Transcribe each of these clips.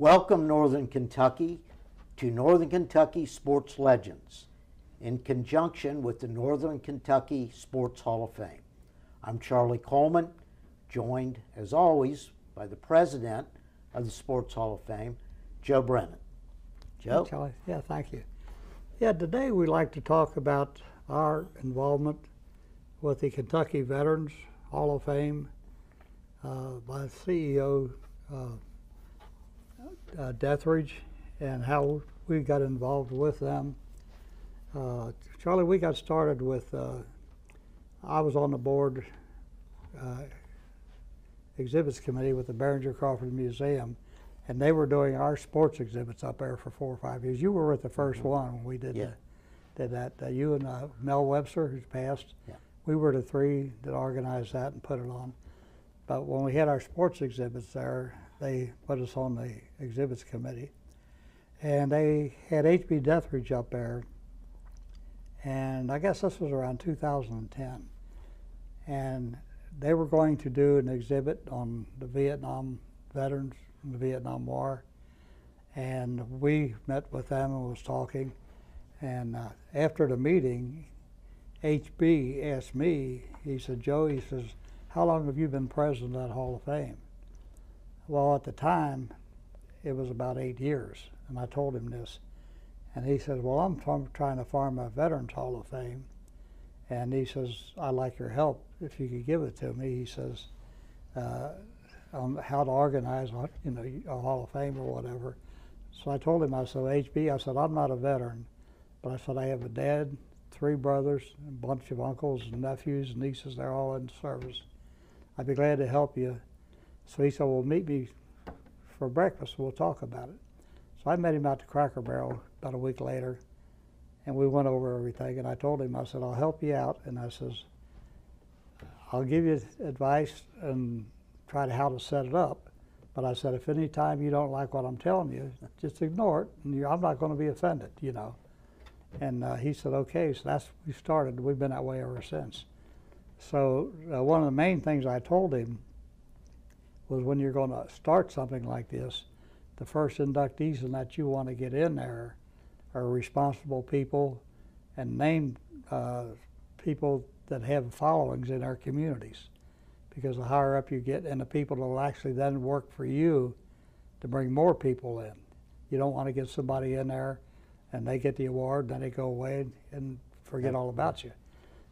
Welcome, Northern Kentucky, to Northern Kentucky Sports Legends, in conjunction with the Northern Kentucky Sports Hall of Fame. I'm Charlie Coleman, joined, as always, by the president of the Sports Hall of Fame, Joe Brennan. Joe? Hey, Charlie. Yeah, thank you. Yeah, today we'd like to talk about our involvement with the Kentucky Veterans Hall of Fame by CEO Deathridge, and how we got involved with them. Charlie, we got started with, I was on the board exhibits committee with the Barringer Crawford Museum, and they were doing our sports exhibits up there for 4 or 5 years. You were with the first one when we did, did that. You and Mel Webster, who's passed, we were the three that organized that and put it on. But when we had our sports exhibits there, they put us on the exhibits committee. And they had H.B. Deathridge up there, and I guess this was around 2010. And they were going to do an exhibit on the Vietnam veterans from the Vietnam War. And we met with them and was talking. And after the meeting, H.B. asked me, he said, Joe, he says, how long have you been president of that Hall of Fame? Well, at the time, it was about 8 years, and I told him this. And he says, well, I'm trying to form a Veterans Hall of Fame. And he says, I'd like your help if you could give it to me. He says, on how to organize, a Hall of Fame or whatever. So I told him, I said, HB, I said, I'm not a veteran, but I said, I have a dad, 3 brothers, a bunch of uncles and nephews and nieces. They're all in service. I'd be glad to help you. So he said, well, meet me for breakfast. We'll talk about it. So I met him out to Cracker Barrel about a week later, and we went over everything. And I told him, I said, I'll help you out. And I says, I'll give you advice and try to how to set it up. But I said, if any time you don't like what I'm telling you, just ignore it. And I'm not going to be offended, you know. And he said, okay. So that's we started. We've been that way ever since. So one of the main things I told him was, when you're going to start something like this, the first inductees in that you want to get in there are responsible people, and name people that have followings in our communities. Because the higher up you get, and the people that will actually then work for you to bring more people in. You don't want to get somebody in there and they get the award, then they go away and forget all about you.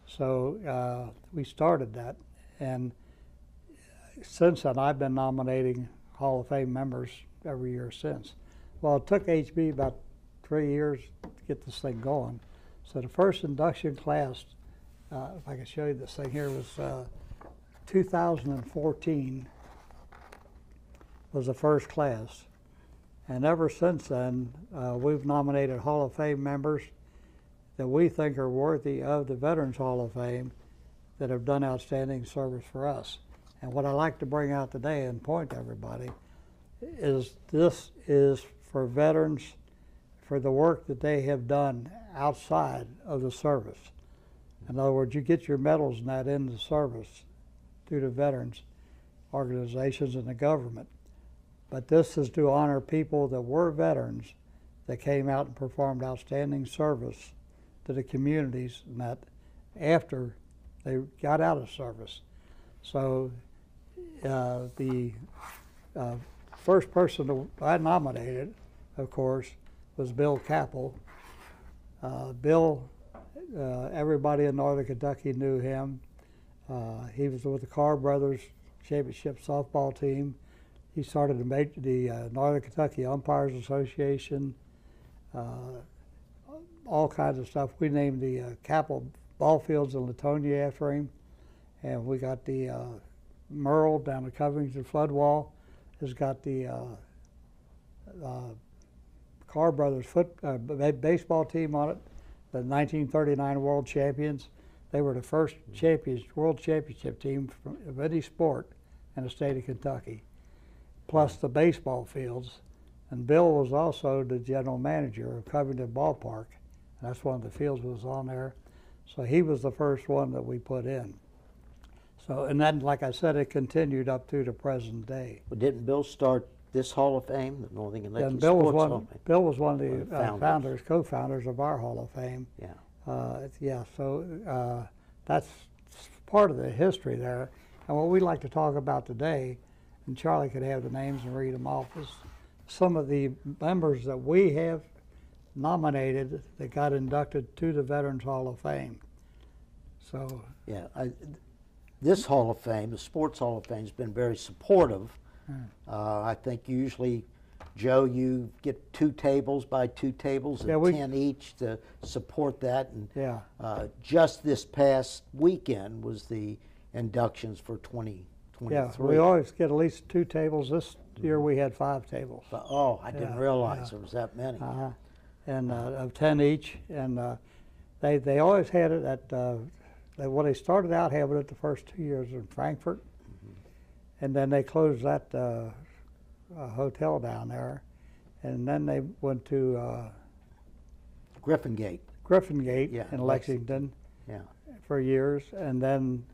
So we started that, and since then I've been nominating Hall of Fame members every year since. Well, it took HB about 3 years to get this thing going. So the first induction class, if I can show you this thing here, was 2014 was the first class. And ever since then, we've nominated Hall of Fame members that we think are worthy of the Veterans Hall of Fame that have done outstanding service for us. And what I like to bring out today and point to everybody is this is for veterans, for the work that they have done outside of the service. In other words, you get your medals and that in the service through the veterans organizations and the government. But this is to honor people that were veterans that came out and performed outstanding service to the communities and that after they got out of service. So the first person that I nominated, of course, was Bill Capel. Bill, everybody in Northern Kentucky knew him. He was with the Carr Brothers Championship softball team. He started the Northern Kentucky Umpires Association, all kinds of stuff. We named the Capel ball fields in Latonia after him, and we got the Merle down the Covington flood wall has got the Carr Brothers baseball team on it, the 1939 World Champions. They were the first world championship team of any sport in the state of Kentucky, plus the baseball fields. And Bill was also the general manager of Covington Ballpark, and that's one of the fields that was on there. So he was the first one that we put in. So, and then, like I said, it continued up to the present day. But didn't Bill start this Hall of Fame, the Northern Kentucky And Sports Hall of Fame? Bill was one of One of the the founders. co-founders of our Hall of Fame. Yeah. Yeah, so that's part of the history there. And what we'd like to talk about today, and Charlie could have the names and read them off, is some of the members that we have nominated that got inducted to the Veterans Hall of Fame. So Yeah, this Hall of Fame, the Sports Hall of Fame, has been very supportive. I think usually, Joe, you get 2 tables by 2 tables and 10 each to support that. And yeah, just this past weekend was the inductions for 2023. yeah, we always get at least 2 tables. This year we had 5 tables. Oh, I didn't realize there was that many. And of 10 each, and they always had it at well, they started out having it the first 2 years in Frankfurt, and then they closed that hotel down there, and then they went to Griffin Gate. Yeah, in Lexington Yeah. for years, and then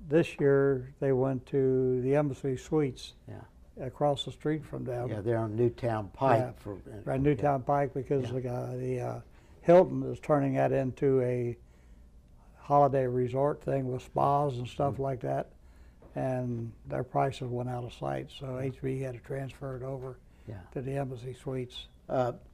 this year they went to the Embassy Suites across the street from them. Yeah, they're on Newtown Pike. Yeah, right, Newtown Pike, because the Hilton is turning that into a holiday resort thing with spas and stuff like that, and their prices went out of sight, so HB had to transfer it over to the Embassy Suites.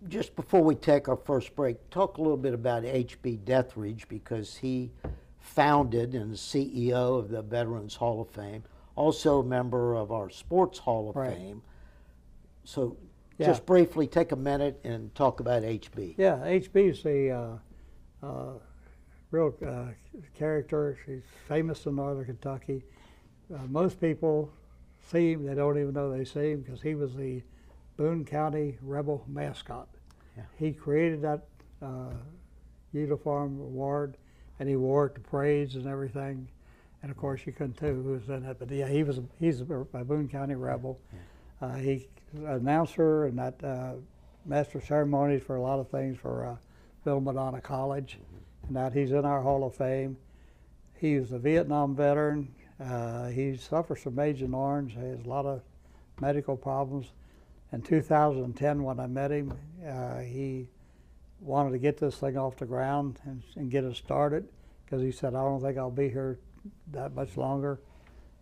Just before we take our first break, talk a little bit about H.B. Deathridge, because he founded and is CEO of the Veterans Hall of Fame, also a member of our Sports Hall of Fame. So just briefly take a minute and talk about H.B. Yeah, HB is a real character. She's famous in Northern Kentucky. Most people see him, they don't even know they see him, because he was the Boone County Rebel mascot. Yeah. He created that uniform award, and he wore it to parades and everything. And of course, you couldn't tell who was in it, but yeah, he's a Boone County Rebel. He announcer and that master of ceremonies for a lot of things for Bill Madonna College. And that he's in our Hall of Fame. He was a Vietnam veteran. He suffers from Agent Orange. He has a lot of medical problems. In 2010, when I met him, he wanted to get this thing off the ground and get it started, because he said, I don't think I'll be here that much longer.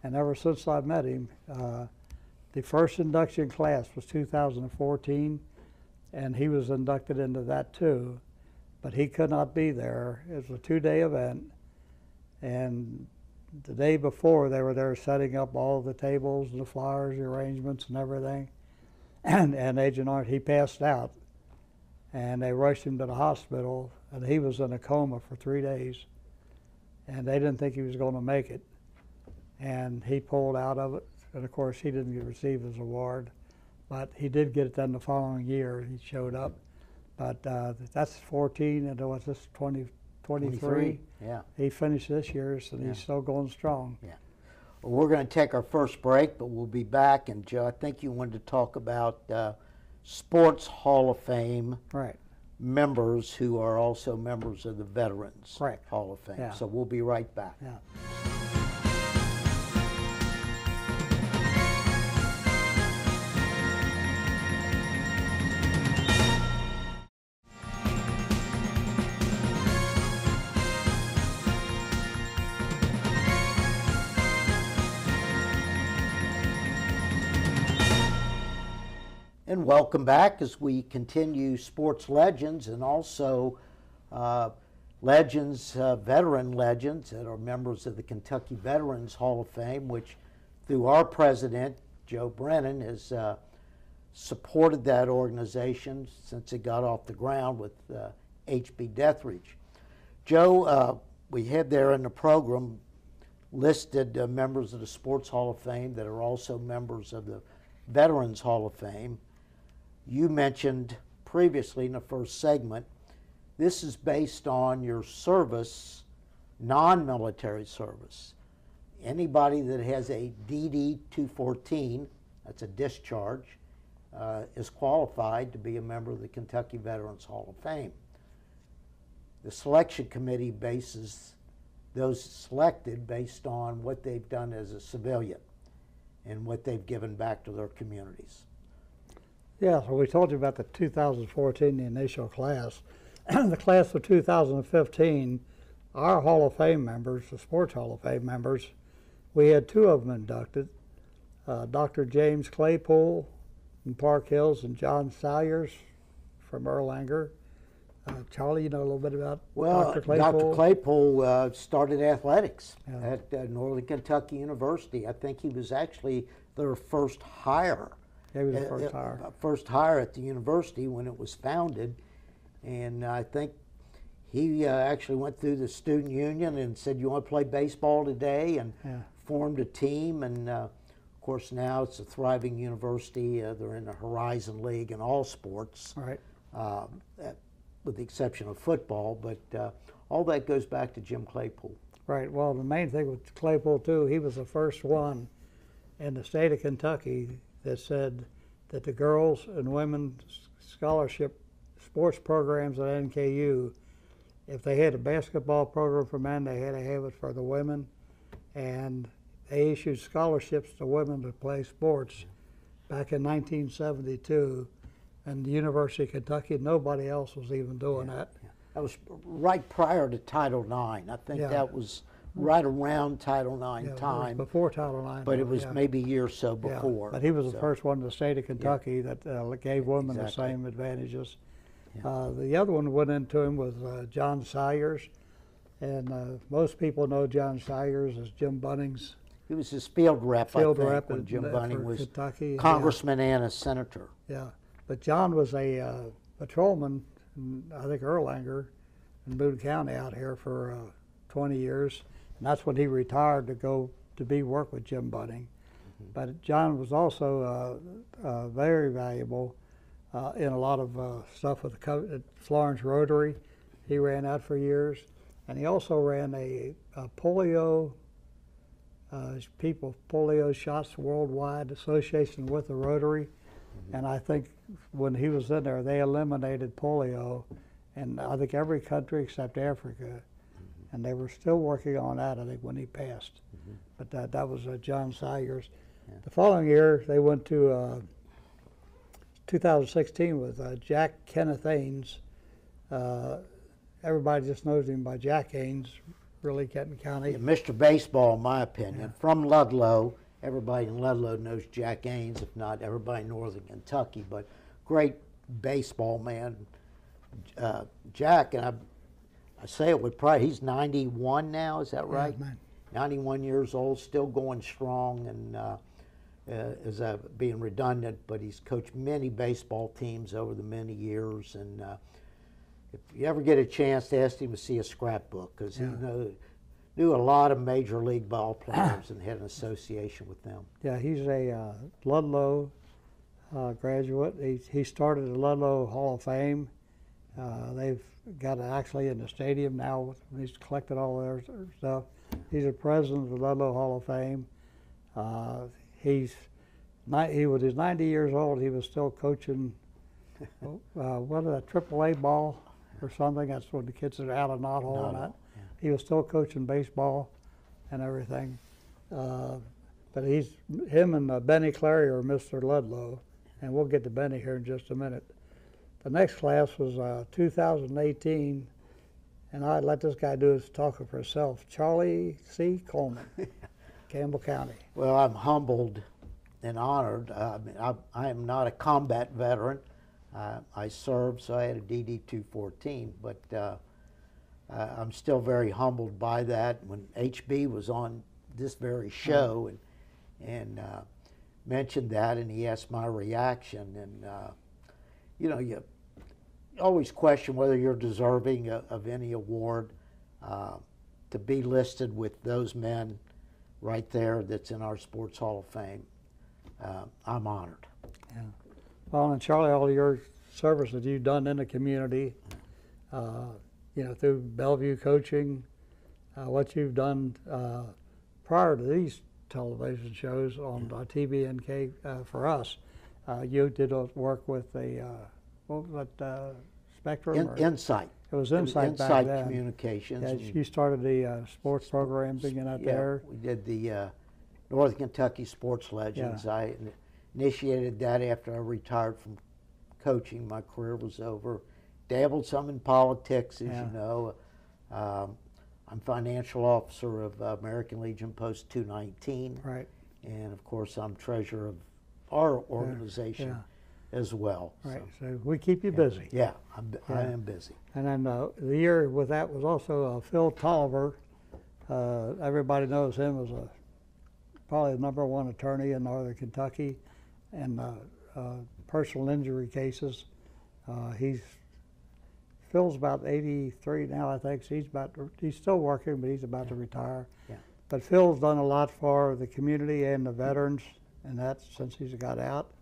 And ever since I met him, the first induction class was 2014, and he was inducted into that too. But he could not be there. It was a 2-day event, and the day before they were there setting up all the tables, the flowers, the arrangements, and everything. And Agent Orange, he passed out, and they rushed him to the hospital, and he was in a coma for 3 days, and they didn't think he was going to make it, and he pulled out of it, and of course he didn't receive his award, but he did get it then the following year. He showed up. But that's 14, and what's this, 23? Yeah. He finished this year, so he's still going strong. Yeah. Well, we're going to take our first break, but we'll be back. And Joe, I think you wanted to talk about Sports Hall of Fame members who are also members of the Veterans Hall of Fame. So we'll be right back. Yeah. And welcome back as we continue Sports Legends, and also legends, veteran legends that are members of the Kentucky Veterans Hall of Fame, which through our president, Joe Brennan, has supported that organization since it got off the ground with H.B. Deathridge. Joe, we had there in the program listed members of the Sports Hall of Fame that are also members of the Veterans Hall of Fame. You mentioned previously in the first segment, this is based on your service, non-military service. Anybody that has a DD 214, that's a discharge, is qualified to be a member of the Kentucky Veterans Hall of Fame. The selection committee bases those selected based on what they've done as a civilian and what they've given back to their communities. Yeah, so we told you about the 2014, the initial class. The class of 2015, our Hall of Fame members, the Sports Hall of Fame members, we had two of them inducted, Dr. James Claypool from Park Hills and John Salyers from Erlanger. Charlie, you know a little bit about Dr. Claypool? Dr. Claypool started athletics Yeah. at Northern Kentucky University. I think he was actually their first hire. He was the first hire. First hire at the university when it was founded. And I think he actually went through the student union and said, "You want to play baseball today?" And formed a team. And of course, now it's a thriving university. They're in the Horizon League in all sports, Right. with the exception of football. But all that goes back to Jim Claypool. Right. Well, the main thing with Claypool, too, he was the first one in the state of Kentucky that said that the girls and women's scholarship sports programs at NKU, if they had a basketball program for men, they had to have it for the women. And they issued scholarships to women to play sports back in 1972. And the University of Kentucky, nobody else was even doing that. Yeah. That was right prior to Title IX. I think that was right around Title IX time. Before Title IX. But it was maybe a year or so before. But he was the first one in the state of Kentucky that gave women the Exactly. same advantages. The other one went into him was John Salyers. And most people know John Salyers as Jim Bunning's He was his field rep, I think, rep when Jim Bunning was Kentucky. congressman and a senator. Yeah. But John was a patrolman in, I think, Erlanger in Boone County out here for 20 years. And that's when he retired to go to work with Jim Bunning. But John was also very valuable in a lot of stuff with the Florence Rotary. He ran that for years. And he also ran a polio, polio shots worldwide association with the Rotary. And I think when he was in there, they eliminated polio in I think every country except Africa. And they were still working on that, I think, when he passed. But that was John Salyers. The following year, they went to 2016 with Jack Kenneth Ains. Everybody just knows him by Jack Ains, really Kenton County. Yeah, Mr. Baseball, in my opinion, from Ludlow. Everybody in Ludlow knows Jack Ains, if not everybody in Northern Kentucky. But great baseball man, Jack. And I say it with pride. He's 91 now. Is that right? Man. 91 years old, still going strong, and is being redundant. But he's coached many baseball teams over the many years. And if you ever get a chance to ask him to see a scrapbook, because he knew a lot of major league ball players and had an association with them. Yeah, he's a Ludlow graduate. He started the Ludlow Hall of Fame. They've got it actually in the stadium now. He's collected all their stuff. He's the president of the Ludlow Hall of Fame. He was 90 years old. He was still coaching. What is that, AAA ball or something? That's when the kids are out of knot hole and that. He was still coaching baseball and everything. But him and Benny Clary are Mr. Ludlow, and we'll get to Benny here in just a minute. The next class was 2018, and I'd let this guy do his talking for himself. Charlie C. Coleman, Campbell County. Well, I'm humbled and honored. I am not a combat veteran. I served, so I had a DD-214, but I'm still very humbled by that. When HB was on this very show and mentioned that, and he asked my reaction, and you always question whether you're deserving of any award. To be listed with those men right there that's in our Sports Hall of Fame, I'm honored. Yeah. Well, and Charlie, all your service that you've done in the community, through Bellevue coaching, what you've done prior to these television shows on TBNK for us. You did work with what was that, Spectrum? Insight. It was Insight back then. Communications. Yeah, you started the sports programs again out there. We did the Northern Kentucky Sports Legends. Yeah. I initiated that after I retired from coaching. My career was over. Dabbled some in politics, as Yeah. you know. I'm financial officer of American Legion Post 219. Right. And of course, I'm treasurer of our organization as well. Right. So we keep you busy. Yeah, I am busy. And then the year with that was also Phil Tolliver. Everybody knows him as probably the #1 attorney in Northern Kentucky, and personal injury cases. Phil's about 83 now, I think. So he's still working, but he's about to retire. Yeah. But Phil's done a lot for the community and the veterans, and that since he's got out.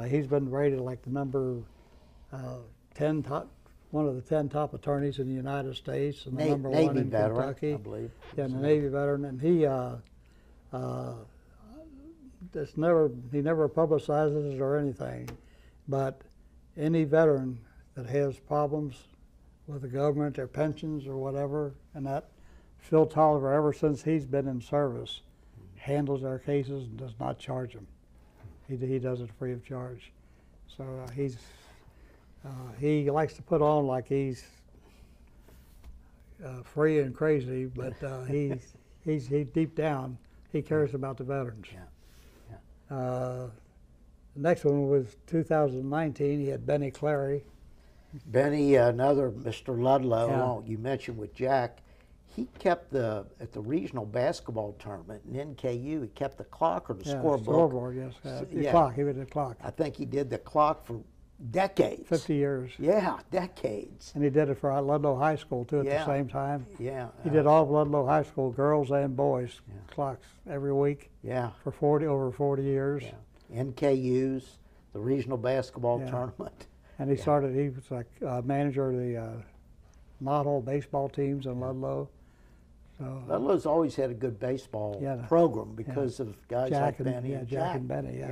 He's been rated like the number 10 top, one of the 10 top attorneys in the United States, and the number Navy 1 in veteran, Kentucky. I believe. Yeah, the Navy veteran, and he never publicizes it or anything, but any veteran that has problems with the government, their pensions or whatever, and that Phil Tolliver, ever since he's been in service, handles our cases and does not charge them. He does it free of charge. So he likes to put on like he's free and crazy, but he's deep down he cares about the veterans. Yeah. The next one was 2019. He had Benny Clary. Benny, another Mr. Ludlow, Yeah. you mentioned with Jack, he kept at the regional basketball tournament in NKU, he kept the clock or the scorebook. Scoreboard, yes. The clock, he was the clock. I think he did the clock for decades. 50 years. Yeah, decades. And he did it for Ludlow High School, too, at the same time. Yeah. He did all of Ludlow High School, girls and boys, clocks every week Yeah. for over 40 years. Yeah. NKU's, the regional basketball tournament. And he was like manager of the Knothole baseball teams in Ludlow. So, Ludlow's always had a good baseball program because of guys like Benny and Jack and Benny,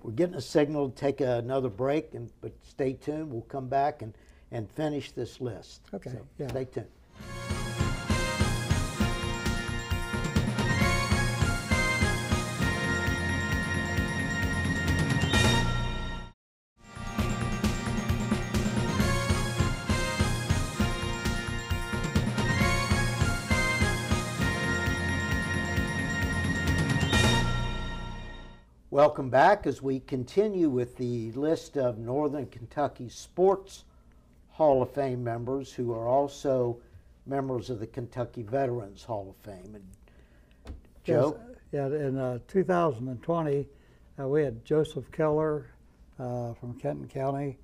we're getting a signal to take another break, but stay tuned. We'll come back and finish this list. Okay, So stay tuned. Welcome back as we continue with the list of Northern Kentucky Sports Hall of Fame members who are also members of the Kentucky Veterans Hall of Fame. And Joe? Yes, in 2020, we had Joseph Keller from Kenton County.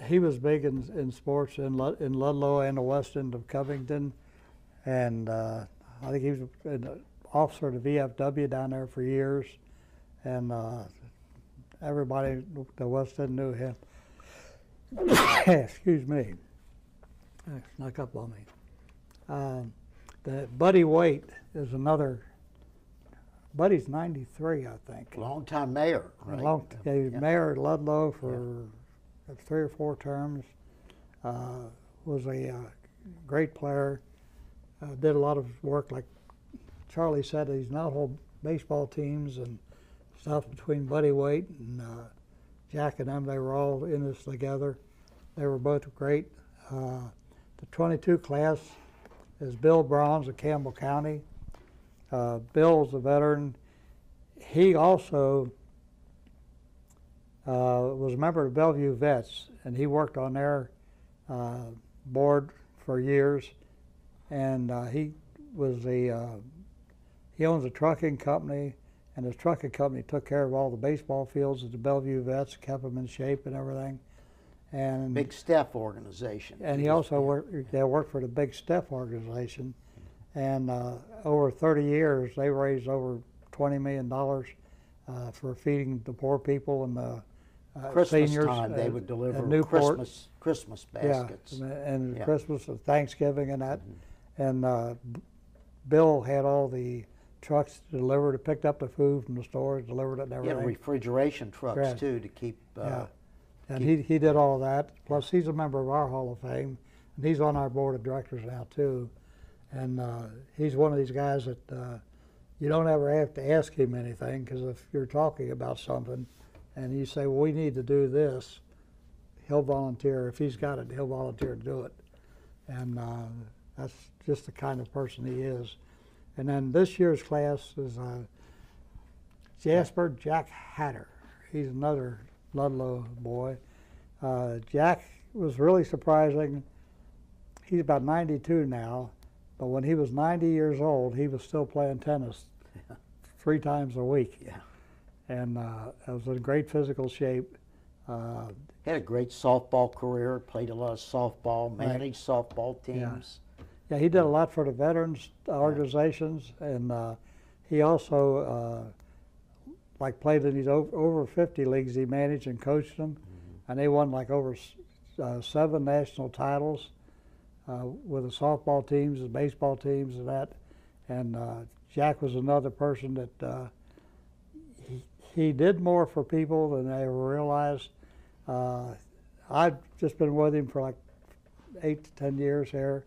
He was big in sports in Ludlow and the west end of Covington. And I think he was an officer of the VFW down there for years. And everybody the west end knew him. Excuse me. Snuck up on me. The Buddy Waite is another. Buddy's 93, I think. Longtime mayor, right? He was mayor of Ludlow for 3 or 4 terms. Was a great player. Did a lot of work, like Charlie said, these Knothole baseball teams and stuff between Buddy Waite and Jack and them. They were all in this together. They were both great. The 22 class is Bill Bronze of Campbell County. Bill's a veteran. He also was a member of Bellevue Vets, and he worked on their board for years. And he owns a trucking company, and his trucking company took care of all the baseball fields at the Bellevue Vets, kept them in shape and everything. And Big Steph organization. And he also worked for the Big Steph organization. And over 30 years, they raised over $20 million for feeding the poor people and the Christmas seniors. time, they would deliver Christmas baskets. Yeah, and Christmas and Thanksgiving and that. And Bill had all the trucks delivered, picked up the food from the stores, delivered it and everything. Yeah, refrigeration trucks too to keep. And he did all of that. Plus, he's a member of our Hall of Fame, and he's on our board of directors now too. And he's one of these guys that you don't ever have to ask him anything, because if you're talking about something, and you say, well, we need to do this, he'll volunteer. If he's got it, he'll volunteer to do it. And that's just the kind of person he is. And then this year's class is Jasper Jack Hatter. He's another Ludlow boy. Jack was really surprising. He's about 92 now, but when he was 90 years old, he was still playing tennis 3 times a week. Yeah. And was in great physical shape. Had a great softball career, played a lot of softball, managed softball teams. Yeah, he did a lot for the veterans organizations, and he also played in these over 50 leagues. He managed and coached them, and they won like over 7 national titles with the softball teams, the baseball teams, and that. And Jack was another person that he did more for people than I ever realized. I've just been with him for like 8 to 10 years here,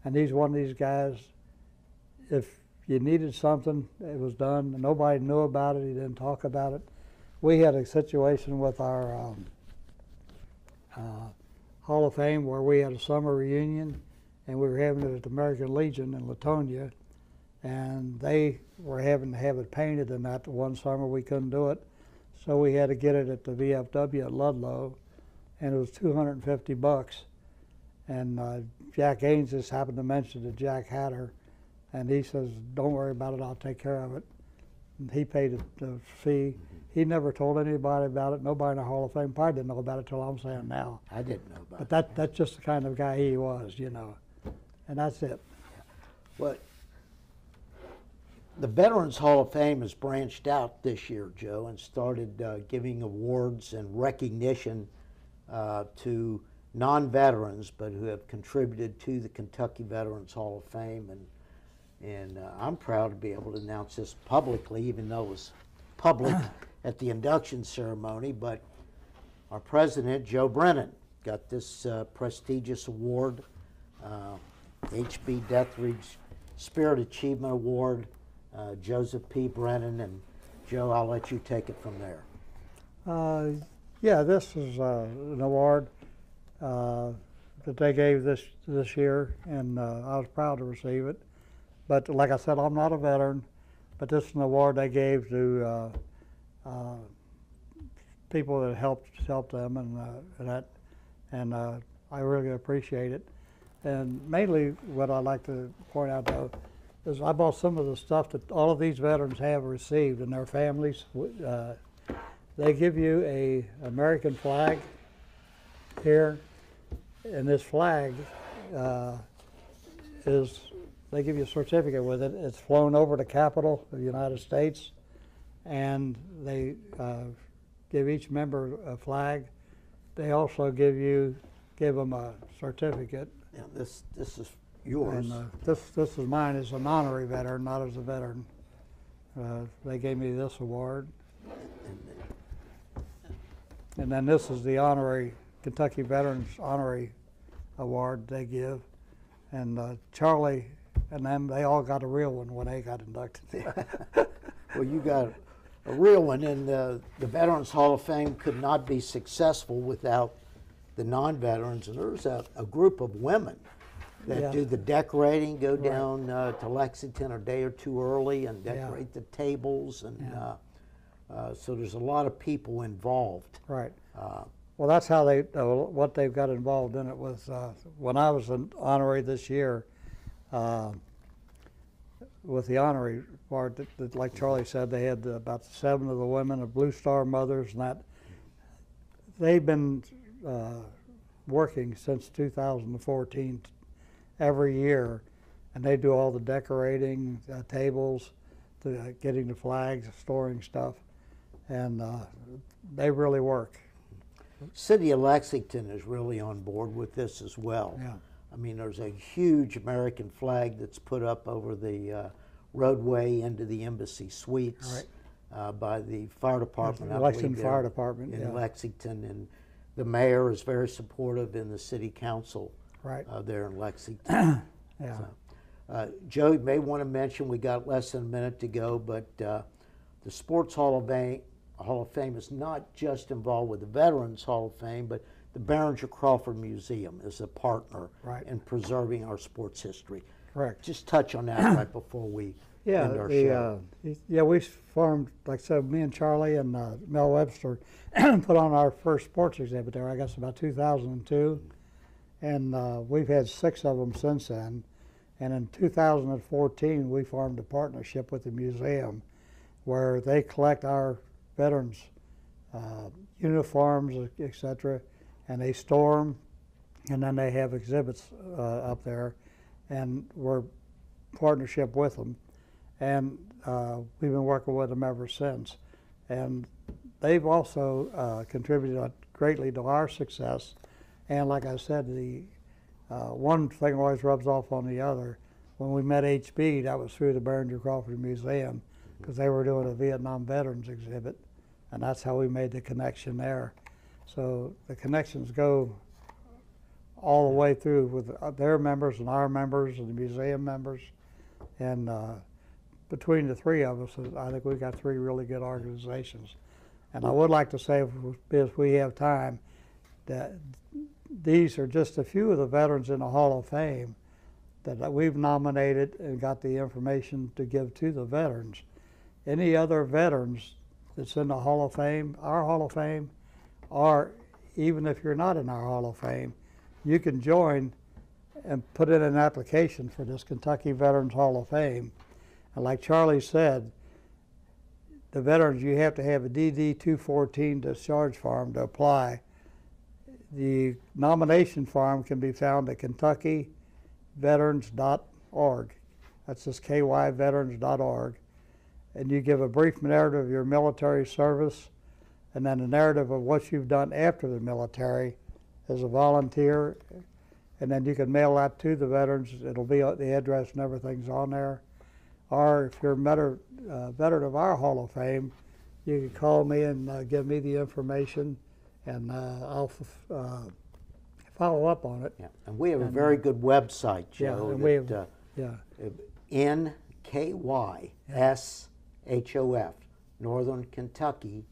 and he's one of these guys, if you needed something, it was done. Nobody knew about it. He didn't talk about it. We had a situation with our Hall of Fame where we had a summer reunion, and we were having it at the American Legion in Latonia, and they were having to have it painted, and that one summer we couldn't do it. So we had to get it at the VFW at Ludlow, and it was $250. And Jack Ains just happened to mention to Jack Hatter, and he says, don't worry about it, I'll take care of it. And he paid the fee. He never told anybody about it. Nobody in the Hall of Fame probably didn't know about it till I'm saying now. I didn't know about it. But that's just the kind of guy he was, you know. And that's it. Well, the Veterans Hall of Fame has branched out this year, Joe, and started giving awards and recognition to non-veterans, but who have contributed to the Kentucky Veterans Hall of Fame. And I'm proud to be able to announce this publicly, even though it was public at the induction ceremony. But our president, Joe Brennan, got this prestigious award, H.B. Deathridge Spirit Achievement Award, Joseph P. Brennan. And Joe, I'll let you take it from there. Yeah, this is an award that they gave this year, and I was proud to receive it. But like I said, I'm not a veteran, but this is an award they gave to people that helped them, and I really appreciate it. And mainly, what I'd like to point out though is I bought some of the stuff that all of these veterans have received and their families. They give you a American flag here, and this flag they give you a certificate with it. It's flown over the Capitol of the United States, and they give each member a flag. They also give them a certificate. Yeah, this is yours. And this is mine as an honorary veteran, not as a veteran. They gave me this award. And then this is the honorary Kentucky Veterans Honorary Award they give. And Charlie and them, they all got a real one when they got inducted. Well, you got a real one, and the Veterans Hall of Fame could not be successful without the non-veterans. And there's a group of women that do the decorating, go down to Lexington a day or two early and decorate the tables. And so there's a lot of people involved. Right. Well, that's how what they've got involved in it was when I was an honorary this year. With the honorary part, that, like Charlie said, they had about 7 of the women, of Blue Star mothers, and that. They've been working since 2014 every year, and they do all the decorating, tables, getting the flags, storing stuff, and they really work. City of Lexington is really on board with this as well. Yeah. I mean, there's a huge American flag that's put up over the roadway into the Embassy Suites by the fire department. The Lexington Fire Department in Lexington, and the mayor is very supportive in the city council there in Lexington. So, Joe, you may want to mention, we got less than a minute to go, but the Sports Hall Hall of Fame is not just involved with the Veterans Hall of Fame, but the Behringer Crawford Museum is a partner in preserving our sports history. Correct. Just touch on that right before we end our show. We formed, like I said, me and Charlie and Mel Webster put on our first sports exhibit there, I guess about 2002. And we've had 6 of them since then. And in 2014, we formed a partnership with the museum where they collect our veterans' uniforms, etc., and they store them, and then they have exhibits up there, and we're in partnership with them. And we've been working with them ever since. And they've also contributed greatly to our success. And like I said, the one thing always rubs off on the other. When we met HB, that was through the Behringer Crawford Museum, because they were doing a Vietnam veterans exhibit, and that's how we made the connection there. So the connections go all the way through with their members and our members and the museum members. And between the 3 of us, I think we've got 3 really good organizations. And I would like to say, if we have time, that these are just a few of the veterans in the Hall of Fame that we've nominated and got the information to give to the veterans. Any other veterans that's in the Hall of Fame, our Hall of Fame, or even if you're not in our Hall of Fame, you can join and put in an application for this Kentucky Veterans Hall of Fame. And like Charlie said, the veterans, you have to have a DD 214 discharge form to apply. The nomination form can be found at KentuckyVeterans.org. That's just kyveterans.org. And you give a brief narrative of your military service, and then a narrative of what you've done after the military as a volunteer. And then you can mail that to the veterans. It'll be the address and everything's on there. Or if you're a veteran of our Hall of Fame, you can call me and give me the information, and I'll follow up on it. Yeah, and we have a very good website, Joe. NKYSHOF, Northern Kentucky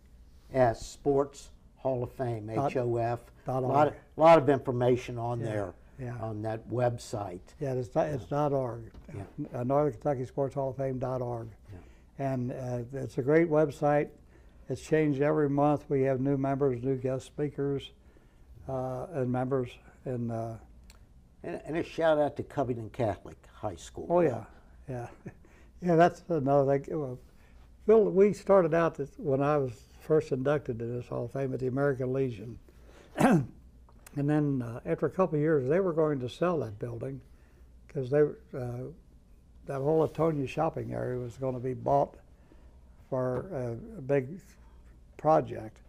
Sports Hall of Fame, HOF. A lot of information on there. On that website. Yeah, it's .org. Northern Kentucky Sports Hall of Fame.org. And it's a great website. It's changed every month. We have new members, new guest speakers, and members. And a shout out to Covington Catholic High School. Oh yeah. That's another thing. Phil, we started out when I was first inducted to this Hall of Fame at the American Legion. And then after a couple of years, they were going to sell that building because that whole Atonia shopping area was going to be bought for a big project.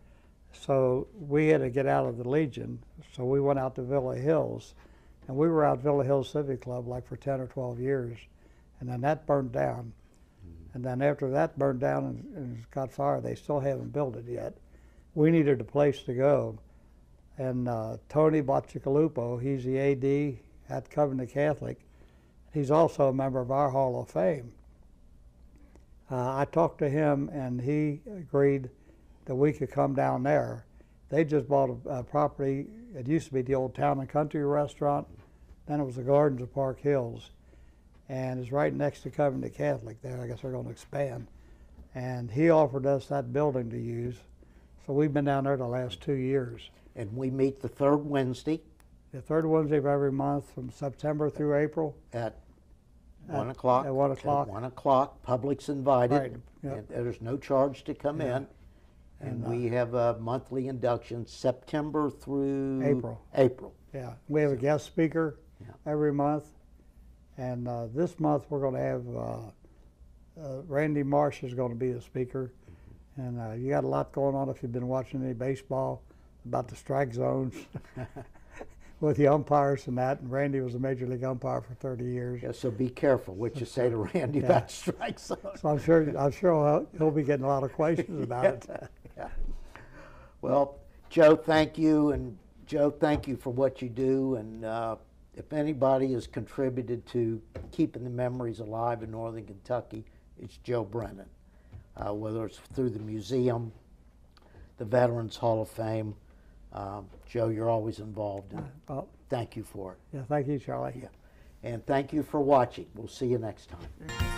So we had to get out of the Legion. So we went out to Villa Hills, and we were out Villa Hills Civic Club like for 10 or 12 years. And then that burned down. And then after that burned down and got fired, they still haven't built it yet. We needed a place to go. And Tony Boccicalupo, he's the AD at Covington Catholic. He's also a member of our Hall of Fame. I talked to him, and he agreed that we could come down there. They just bought a property. It used to be the old Town and Country restaurant. Then it was the Gardens of Park Hills. And it's right next to Covington Catholic there. I guess they're going to expand. And he offered us that building to use. So we've been down there the last 2 years. And we meet the 3rd Wednesday. The 3rd Wednesday of every month from September through April. At 1 o'clock. At 1 o'clock. At 1 o'clock. Public's invited. Right. Yep. And there's no charge to come in. And we have a monthly induction September through April. Yeah. We have a guest speaker every month. And this month we're going to have Randy Marsh is going to be the speaker. And you got a lot going on if you've been watching any baseball about the strike zones with the umpires and that. And Randy was a major league umpire for 30 years. Yeah, so be careful what you say to Randy about strike zones. So I'm sure he'll be getting a lot of questions about it. Yeah. Well, Joe, thank you, and Joe, thank you for what you do. And if anybody has contributed to keeping the memories alive in Northern Kentucky, it's Joe Brennan. Whether it's through the museum the Veterans Hall of Fame. Joe, you're always involved, and Well, thank you for it. yeah, thank you, Charlie. Yeah. And thank you for watching. We'll see you next time.